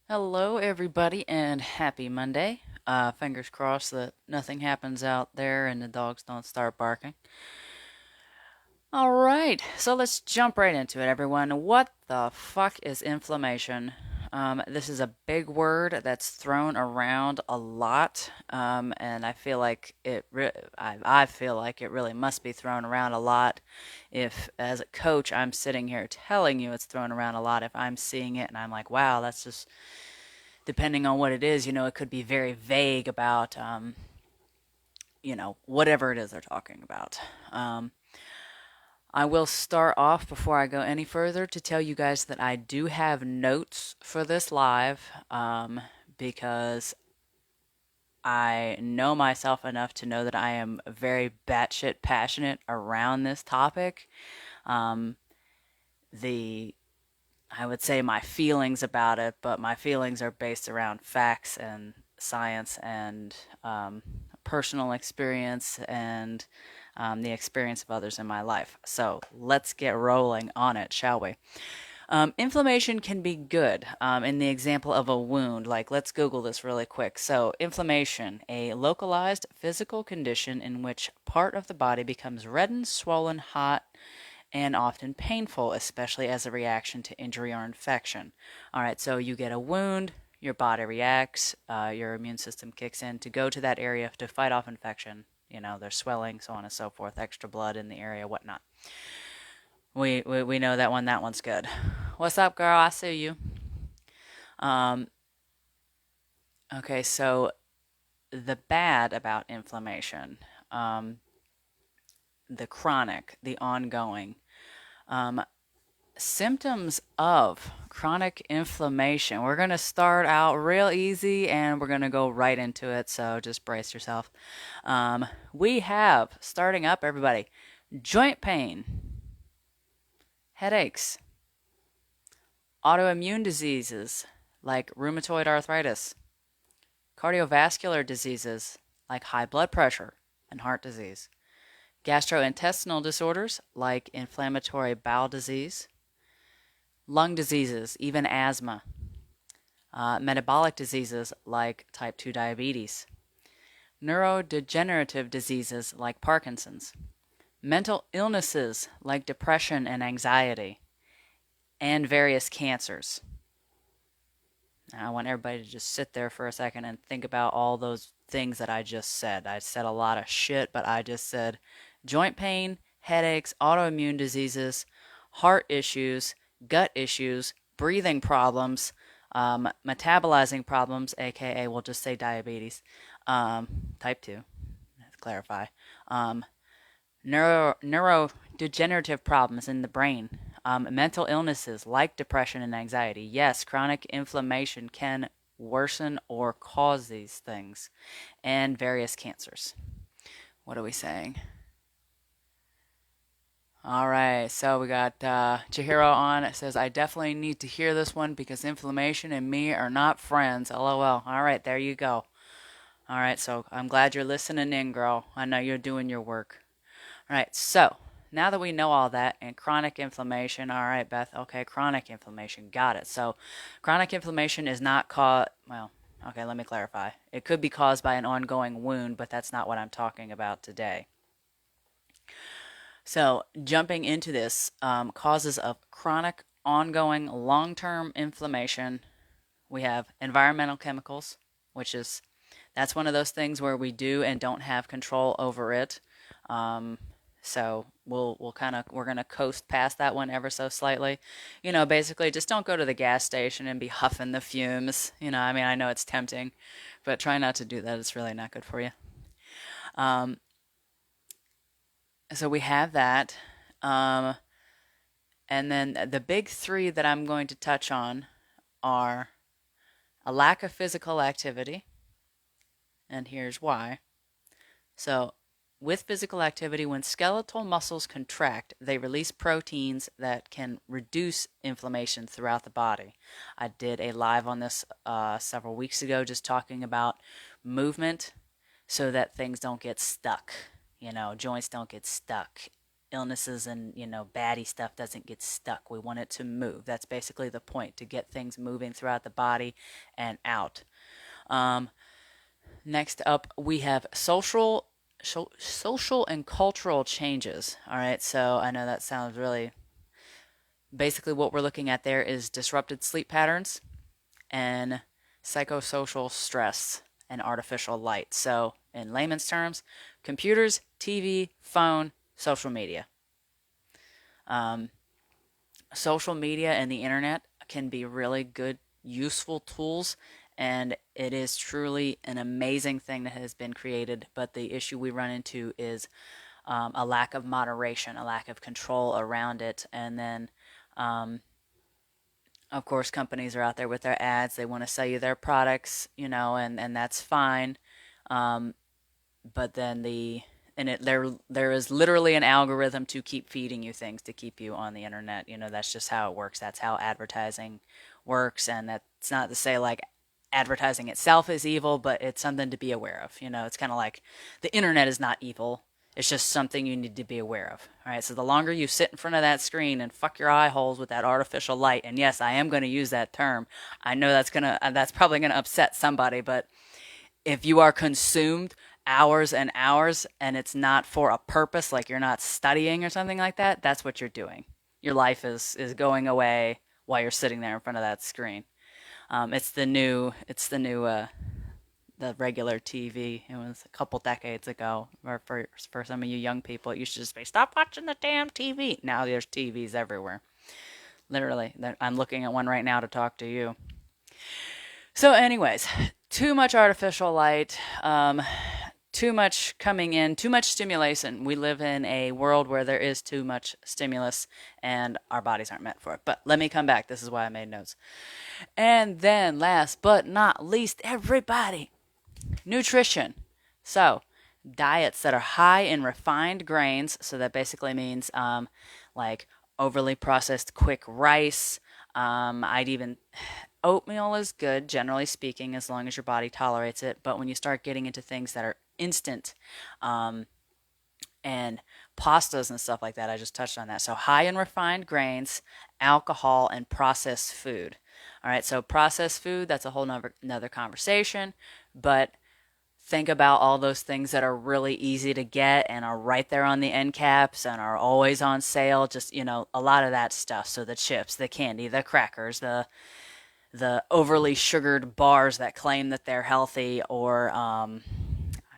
Hello, everybody, and happy Monday. Fingers crossed that nothing happens out there and the dogs don't start barking. All right, so let's jump right into it, everyone. What the fuck is inflammation? This is a big word that's thrown around a lot, and I feel like I feel like it really must be thrown around a lot. If, as a coach, I'm sitting here telling you it's thrown around a lot, if I'm seeing it and I'm like, wow, that's just depending on what it is, it could be very vague about, whatever it is they're talking about. Um, I will start off before I go any further to tell you guys that I do have notes for this live because I know myself enough to know that I am very batshit passionate around this topic. Um, the I would say my feelings about it, but my feelings are based around facts and science and personal experience and the experience of others in my life. So let's get rolling on it, shall we? Inflammation can be good. In the example of a wound, like let's Google this really quick. So, inflammation, a localized physical condition in which part of the body becomes reddened, swollen, hot, and often painful, especially as a reaction to injury or infection. All right, so you get a wound, your body reacts, your immune system kicks in to go to that area to fight off infection. There's swelling, so on and so forth, extra blood in the area, whatnot. We know that one. That one's good. What's up, girl? I see you. Um, okay, so the bad about inflammation, um, the chronic, the ongoing. Um, Symptoms of chronic inflammation. We're going to start out real easy and we're going to go right into it, so just brace yourself. We have, starting up, everybody, joint pain, headaches, autoimmune diseases like rheumatoid arthritis, cardiovascular diseases like high blood pressure and heart disease, gastrointestinal disorders like inflammatory bowel disease, lung diseases, even asthma, metabolic diseases like type 2 diabetes, neurodegenerative diseases like Parkinson's, mental illnesses like depression and anxiety, and various cancers. Now, I want everybody to just sit there for a second and think about all those things that I just said. I said a lot of shit, but I just said joint pain, headaches, autoimmune diseases, heart issues, gut issues, breathing problems, metabolizing problems, aka we'll just say diabetes, type 2, let's clarify, um, neurodegenerative problems in the brain, mental illnesses like depression and anxiety. Yes, chronic inflammation can worsen or cause these things, and various cancers. What are we saying? All right, so we got Chihiro on. It says, I definitely need to hear this one because inflammation and me are not friends. LOL. All right, there you go. All right, so I'm glad you're listening in, girl. I know you're doing your work. All right, so now that we know all that and chronic inflammation, all right, Beth, okay, chronic inflammation, got it. So chronic inflammation is not caused, well, okay, let me clarify. It could be caused by an ongoing wound, but that's not what I'm talking about today. So jumping into this, causes of chronic, ongoing, long-term inflammation, we have environmental chemicals, which is that's one of those things where we do and don't have control over it. Um, so we're gonna coast past that one ever so slightly. Basically just don't go to the gas station and be huffing the fumes. I mean, I know it's tempting, but try not to do that. It's really not good for you. Um, so we have that. Um, and then the big three that I'm going to touch on are a lack of physical activity, and here's why. So, with physical activity, when skeletal muscles contract, they release proteins that can reduce inflammation throughout the body. I did a live on this several weeks ago, just talking about movement so that things don't get stuck. Joints don't get stuck. illnesses and, baddie stuff doesn't get stuck. We want it to move. That's basically the point, to get things moving throughout the body and out. Um, Next up, we have social and cultural changes. All right, so I know that sounds really, basically what we're looking at there is disrupted sleep patterns and psychosocial stress and artificial light. So, in layman's terms, computers, TV, phone, social media. Um, Social media and the internet can be really good, useful tools, and it is truly an amazing thing that has been created. But the issue we run into is a lack of moderation, a lack of control around it, and then um, of course, companies are out there with their ads. They want to sell you their products, and that's fine. Um, but then there is literally an algorithm to keep feeding you things to keep you on the internet. That's just how it works. That's how advertising works, and that's not to say like advertising itself is evil, but it's something to be aware of. It's kind of like the internet is not evil. It's just something you need to be aware of. All right. So the longer you sit in front of that screen and fuck your eye holes with that artificial light, and yes, I am going to use that term. I know that's probably gonna upset somebody, but if you are consumed hours and hours and it's not for a purpose, like you're not studying or something like that, that's what you're doing. Your life is going away while you're sitting there in front of that screen. It's the regular TV. It was a couple decades ago. Or for some of you young people, it used to just be stop watching the damn TV. Now there's TVs everywhere. Literally, I'm looking at one right now to talk to you. So, anyways, too much artificial light, too much coming in, too much stimulation. We live in a world where there is too much stimulus and our bodies aren't meant for it. But let me come back. This is why I made notes. And then, last but not least, everybody, nutrition. So, diets that are high in refined grains. So, that basically means like overly processed quick rice. I'd even Oatmeal is good, generally speaking, as long as your body tolerates it. But when you start getting into things that are instant, um, and pastas and stuff like that, I just touched on that. So high in refined grains, alcohol, and processed food. All right, so processed food, that's a whole another conversation. But think about all those things that are really easy to get and are right there on the end caps and are always on sale. Just, a lot of that stuff. So the chips, the candy, the crackers, the overly sugared bars that claim that they're healthy, or I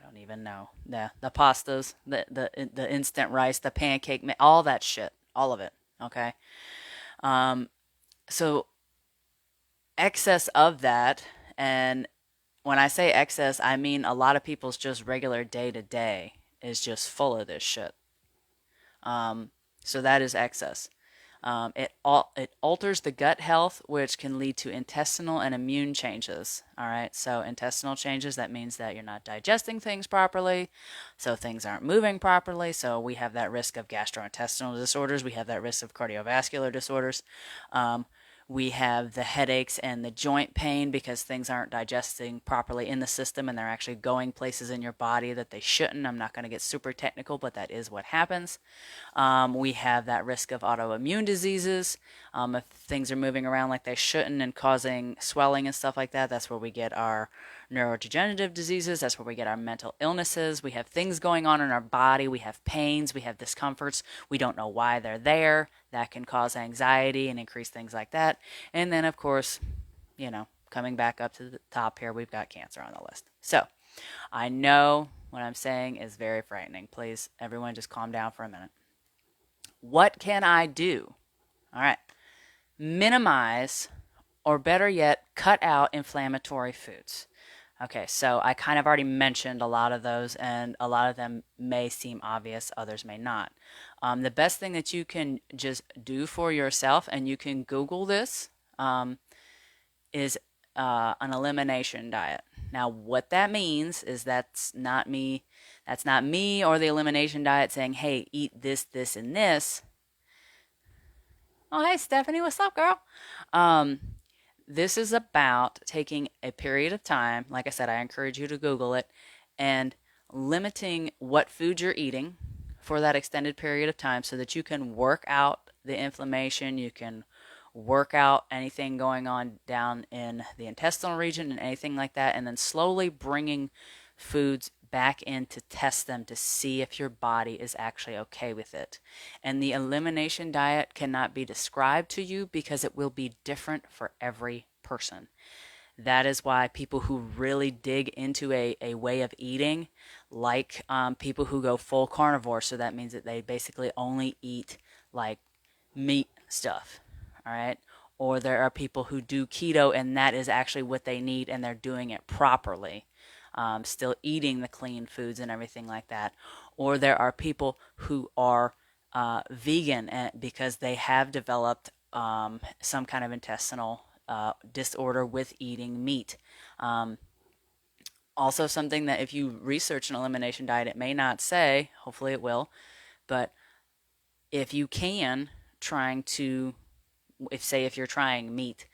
don't even know, the pastas, the instant rice, the pancake, all that shit, all of it. Okay, um, so excess of that, and when I say excess, I mean a lot of people's just regular day to day is just full of this shit. Um, so that is excess. It alters the gut health, which can lead to intestinal and immune changes. All right, so intestinal changes, that means that you're not digesting things properly, so things aren't moving properly. So we have that risk of gastrointestinal disorders. We have that risk of cardiovascular disorders. Um, we have the headaches and the joint pain because things aren't digesting properly in the system and they're actually going places in your body that they shouldn't. I'm not going to get super technical, but that is what happens. We have that risk of autoimmune diseases. If things are moving around like they shouldn't and causing swelling and stuff like that, that's where we get our neurodegenerative diseases. That's where we get our mental illnesses. We have things going on in our body. We have pains. We have discomforts. We don't know why they're there. That can cause anxiety and increase things like that. And then, of course, coming back up to the top here, we've got cancer on the list. So I know what I'm saying is very frightening. Please, everyone, just calm down for a minute. What can I do? All right. Minimize, or better yet, cut out inflammatory foods. Okay, so I kind of already mentioned a lot of those, and a lot of them may seem obvious, others may not. The best thing that you can just do for yourself, and you can Google this, is an elimination diet. Now, what that means is that's not me. That's not me or the elimination diet saying, "Hey, eat this, this, and this." Oh, hey, Stephanie, what's up, girl? Um, this is about taking a period of time. Like I said, I encourage you to Google it and limiting what food you're eating for that extended period of time so that you can work out the inflammation, you can work out anything going on down in the intestinal region and anything like that, and then slowly bringing foods back in to test them to see if your body is actually okay with it. And the elimination diet cannot be described to you because it will be different for every person. That is why people who really dig into a way of eating, like people who go full carnivore, so that means that they basically only eat like meat stuff, all right? Or there are people who do keto and that is actually what they need and they're doing it properly, still eating the clean foods and everything like that. Or there are people who are vegan because they have developed some kind of intestinal disorder with eating meat. Also, something that if you research an elimination diet, it may not say, hopefully it will, but if you can, trying to, if you're trying meat,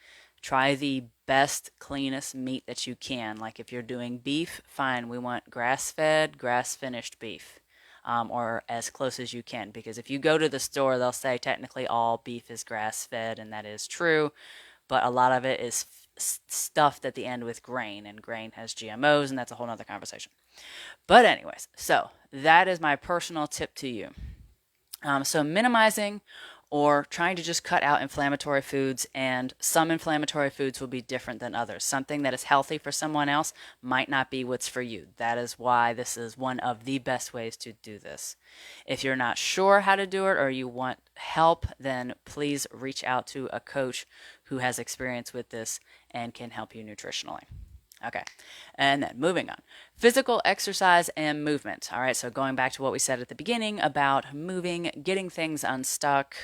try the best, cleanest meat that you can. Like if you're doing beef, fine, we want grass-fed, grass-finished beef. Or as close as you can, because if you go to the store, they'll say technically all beef is grass-fed, and that is true, but a lot of it is stuffed at the end with grain, and grain has GMOs, and that's a whole nother conversation. But anyways, so that is my personal tip to you. So minimizing or trying to just cut out inflammatory foods, and some inflammatory foods will be different than others. Something that is healthy for someone else might not be what's for you. That is why this is one of the best ways to do this. If you're not sure how to do it or you want help, then please reach out to a coach who has experience with this and can help you nutritionally. Okay, and then moving on. Physical exercise and movement. All right, so going back to what we said at the beginning about moving, getting things unstuck,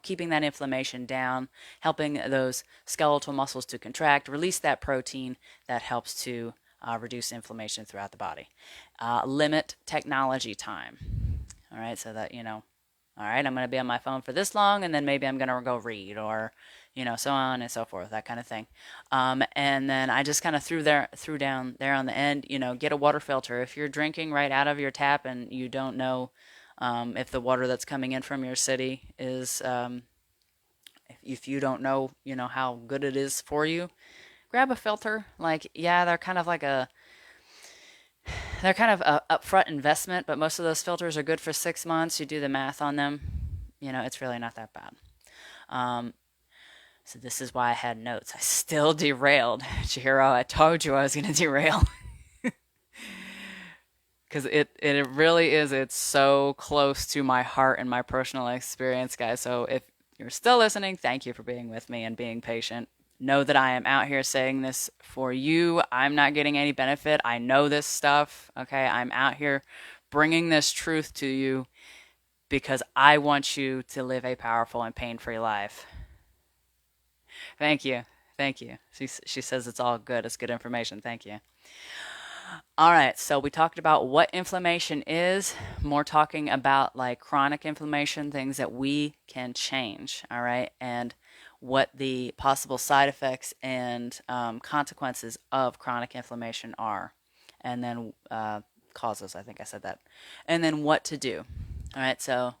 keeping that inflammation down, helping those skeletal muscles to contract, release that protein that helps to reduce inflammation throughout the body. Limit technology time. All right, so that, all right, I'm going to be on my phone for this long, and then maybe I'm going to go read, or so on and so forth, that kind of thing. And then I just kind of threw down there on the end, get a water filter. If you're drinking right out of your tap and you don't know if the water that's coming in from your city is, if you don't know, how good it is for you, grab a filter. Like, yeah, they're kind of a upfront investment, but most of those filters are good for 6 months. You do the math on them, it's really not that bad. So this is why I had notes. I still derailed. Chihiro, I told you I was going to derail. Because it really is. It's so close to my heart and my personal experience, guys. So if you're still listening, thank you for being with me and being patient. Know that I am out here saying this for you. I'm not getting any benefit. I know this stuff. Okay, I'm out here bringing this truth to you because I want you to live a powerful and pain-free life. Thank you. Thank you. She says it's all good. It's good information. Thank you. All right. So we talked about what inflammation is, more talking about like chronic inflammation, things that we can change. All right. And what the possible side effects and consequences of chronic inflammation are. And then causes. I think I said that. And then what to do. All right. So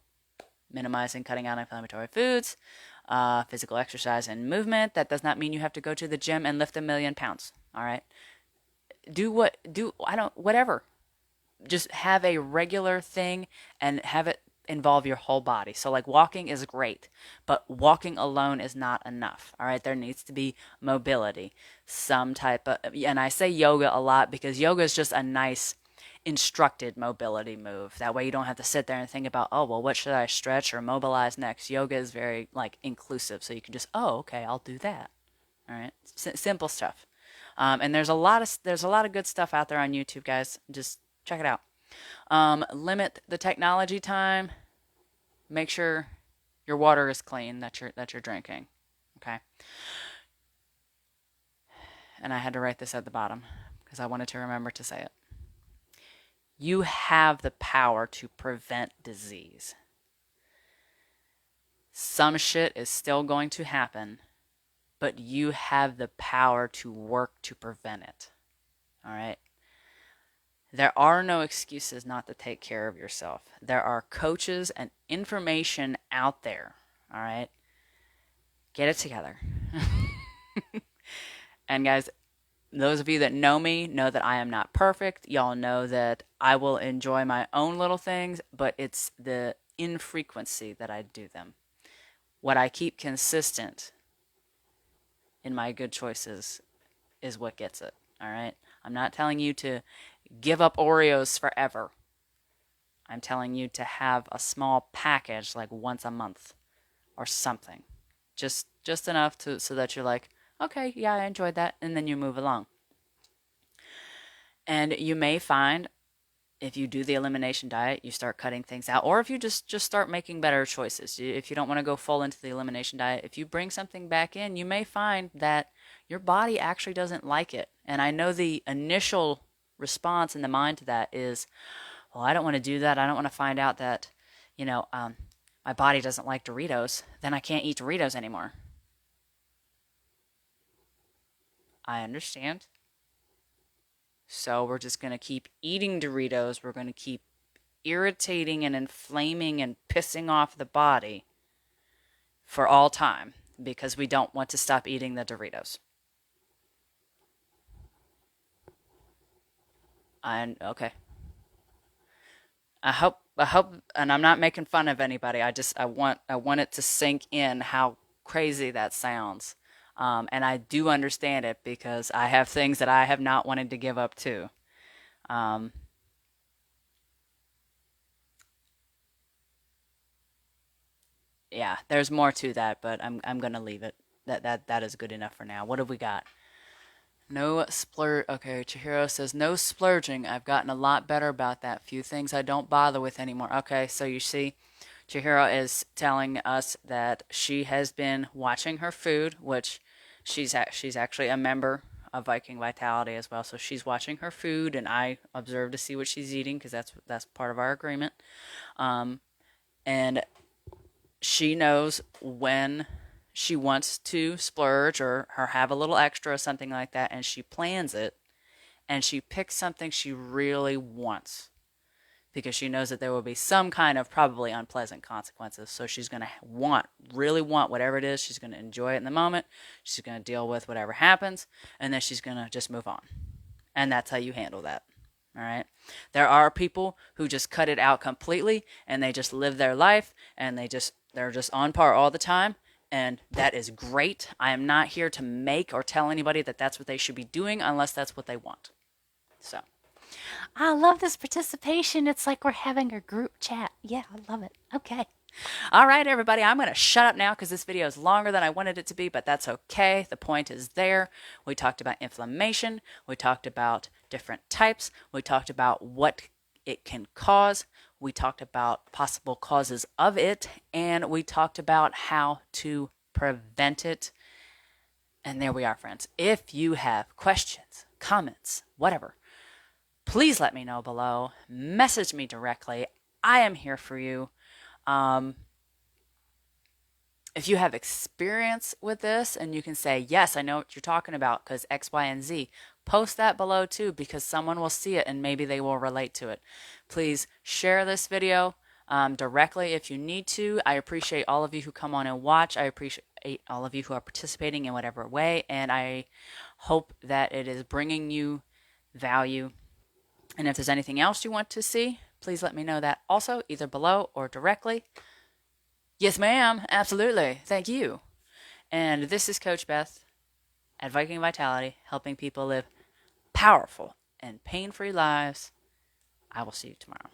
minimizing, cutting out inflammatory foods. Physical exercise and movement. That does not mean you have to go to the gym and lift 1,000,000 pounds. All right. Whatever. Just have a regular thing and have it involve your whole body. So like walking is great, but walking alone is not enough. All right. There needs to be mobility, some type of, and I say yoga a lot because yoga is just a nice instructed mobility move. That way you don't have to sit there and think about, oh, well, what should I stretch or mobilize next? Yoga is very like inclusive. So you can just, oh, okay, I'll do that. All right. Simple stuff. And there's a lot of good stuff out there on YouTube, guys. Just check it out. Limit the technology time. Make sure your water is clean that you're drinking. Okay. And I had to write this at the bottom because I wanted to remember to say it. You have the power to prevent disease. Some shit is still going to happen, but you have the power to work to prevent it. All right? There are no excuses not to take care of yourself. There are coaches and information out there. All right. Get it together. And guys, those of you that know me know that I am not perfect. Y'all know that I will enjoy my own little things, but it's the infrequency that I do them. What I keep consistent in my good choices is what gets it. All right. I'm not telling you to give up Oreos forever. I'm telling you to have a small package like once a month or something. Just enough to so that you're like, okay, yeah, I enjoyed that, and then you move along. And you may find if you do the elimination diet, you start cutting things out, or if you just start making better choices. If you don't want to go full into the elimination diet, if you bring something back in, you may find that your body actually doesn't like it. And I know the initial response in the mind to that is, well, I don't want to do that. I don't want to find out that, my body doesn't like Doritos. Then I can't eat Doritos anymore. I understand. So we're just going to keep eating Doritos. We're going to keep irritating and inflaming and pissing off the body for all time because we don't want to stop eating the Doritos. And okay. I hope, and I'm not making fun of anybody. I want it to sink in how crazy that sounds. And I do understand it because I have things that I have not wanted to give up to. Um, yeah, there's more to that, but I'm gonna leave it. That is good enough for now. What have we got? No splurge. Okay, Chihiro says no splurging. I've gotten a lot better about that. Few things I don't bother with anymore. Okay, so you see, Chihiro is telling us that she has been watching her food, which she's actually a member of Viking Vitality as well. So she's watching her food, and I observe to see what she's eating because that's part of our agreement. And she knows when she wants to splurge or have a little extra or something like that, and she plans it, and she picks something she really wants because she knows that there will be some kind of probably unpleasant consequences. So she's going to really want whatever it is. She's going to enjoy it in the moment. She's going to deal with whatever happens, and then she's going to just move on. And that's how you handle that. All right. There are people who just cut it out completely and they just live their life and they're just on par all the time. And that is great. I am not here to make or tell anybody that that's what they should be doing unless that's what they want. So, I love this participation. It's like we're having a group chat. Yeah, I love it. Okay. All right, everybody, I'm going to shut up now because this video is longer than I wanted it to be, but that's okay. The point is there. We talked about inflammation. We talked about different types. We talked about what it can cause. We talked about possible causes of it, and we talked about how to prevent it. And there we are, friends. If you have questions, comments, whatever, please let me know below. Message me directly. I am here for you. If you have experience with this and you can say, yes, I know what you're talking about because X, Y, and Z, post that below too because someone will see it and maybe they will relate to it. Please share this video directly if you need to. I appreciate all of you who come on and watch. I appreciate all of you who are participating in whatever way, and I hope that it is bringing you value. And if there's anything else you want to see, please let me know that also, either below or directly. Yes, ma'am. Absolutely. Thank you. And this is Coach Beth at Viking Vitality, helping people live powerful and pain-free lives. I will see you tomorrow.